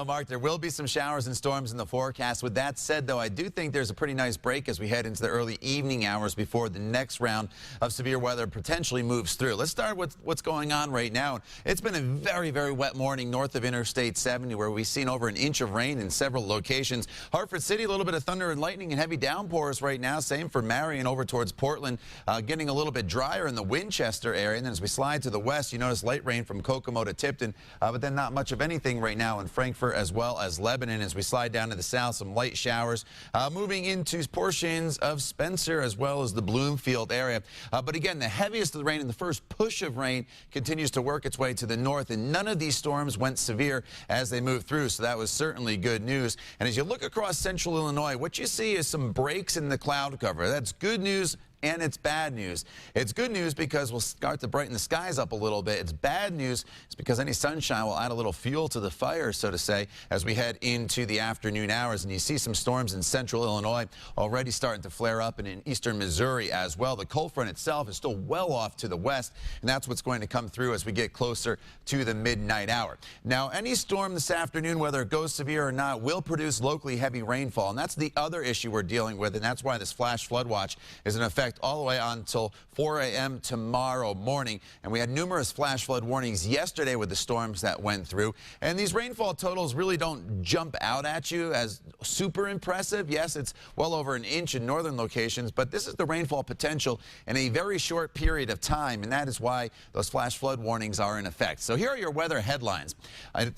Mark, there will be some showers and storms in the forecast. With that said, though, I do think there's a pretty nice break as we head into the early evening hours before the next round of severe weather potentially moves through. Let's start with what's going on right now. It's been a very, very wet morning north of Interstate 70, where we've seen over an inch of rain in several locations. Hartford City, a little bit of thunder and lightning and heavy downpours right now. Same for Marion over towards Portland, getting a little bit drier in the Winchester area. And then as we slide to the west, you notice light rain from Kokomo to Tipton, but then not much of anything right now in Frankfurt as well as Lebanon. As we slide down to the south, some light showers moving into portions of Spencer as well as the Bloomfield area. But again, the heaviest of the rain and the first push of rain continues to work its way to the north, and none of these storms went severe as they moved through, so that was certainly good news. And as you look across central Illinois, what you see is some breaks in the cloud cover. That's good news. And it's bad news. It's good news because we'll start to brighten the skies up a little bit. It's bad news because any sunshine will add a little fuel to the fire, so to say, as we head into the afternoon hours. And you see some storms in central Illinois already starting to flare up, and in eastern Missouri as well. The cold front itself is still well off to the west, and that's what's going to come through as we get closer to the midnight hour. Now, any storm this afternoon, whether it goes severe or not, will produce locally heavy rainfall, and that's the other issue we're dealing with, and that's why this flash flood watch is in effect all the way on until 4 a.m. tomorrow morning. And we had numerous flash flood warnings yesterday with the storms that went through. And these rainfall totals really don't jump out at you as super impressive. Yes, it's well over an inch in northern locations, but this is the rainfall potential in a very short period of time, and that is why those flash flood warnings are in effect. So here are your weather headlines.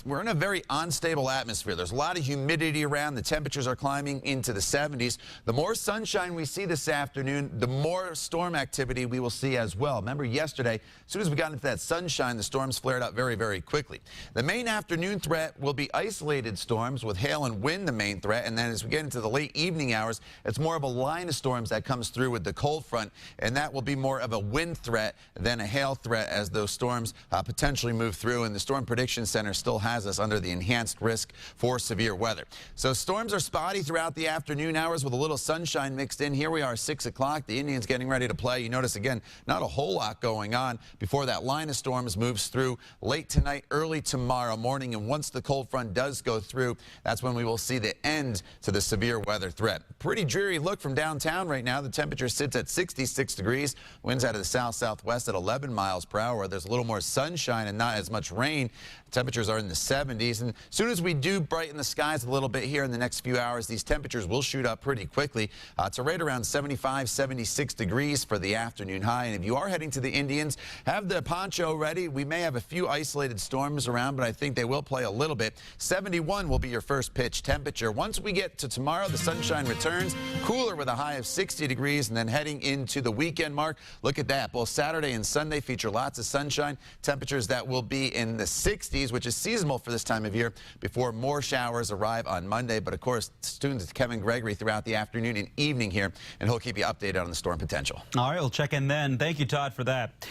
We're in a very unstable atmosphere. There's a lot of humidity around. The temperatures are climbing into the 70s. The more sunshine we see this afternoon, the more storm activity we will see as well. Remember yesterday, as soon as we got into that sunshine, the storms flared up very, very quickly. The main afternoon threat will be isolated storms with hail and wind the main threat. And then as we get into the late evening hours, it's more of a line of storms that comes through with the cold front. And that will be more of a wind threat than a hail threat as those storms potentially move through. And the Storm Prediction Center still has us under the enhanced risk for severe weather. So storms are spotty throughout the afternoon hours with a little sunshine mixed in. Here we are, 6 o'clock. The Indians getting ready to play. You notice again, not a whole lot going on before that line of storms moves through late tonight, early tomorrow morning. And once the cold front does go through, that's when we will see the end to the severe weather threat. Pretty dreary look from downtown right now. The temperature sits at 66 degrees. Winds out of the south-southwest at 11 miles per hour. There's a little more sunshine and not as much rain. Temperatures are in the 70s. And as soon as we do brighten the skies a little bit here in the next few hours, these temperatures will shoot up pretty quickly to right around 75, 76 degrees for the afternoon high. And if you are heading to the Indians, have the poncho ready. We may have a few isolated storms around, but I think they will play a little bit. 71 will be your first pitch temperature. Once we get to tomorrow, the sunshine returns, cooler with a high of 60 degrees, and then heading into the weekend, Mark, look at that. Both Saturday and Sunday feature lots of sunshine. Temperatures that will be in the 60s, which is seasonal for this time of year, before more showers arrive on Monday. But of course, students Kevin Gregory throughout the afternoon and evening here, and he'll keep you updated on the storm potential. All right, we'll check in then. Thank you, Todd, for that.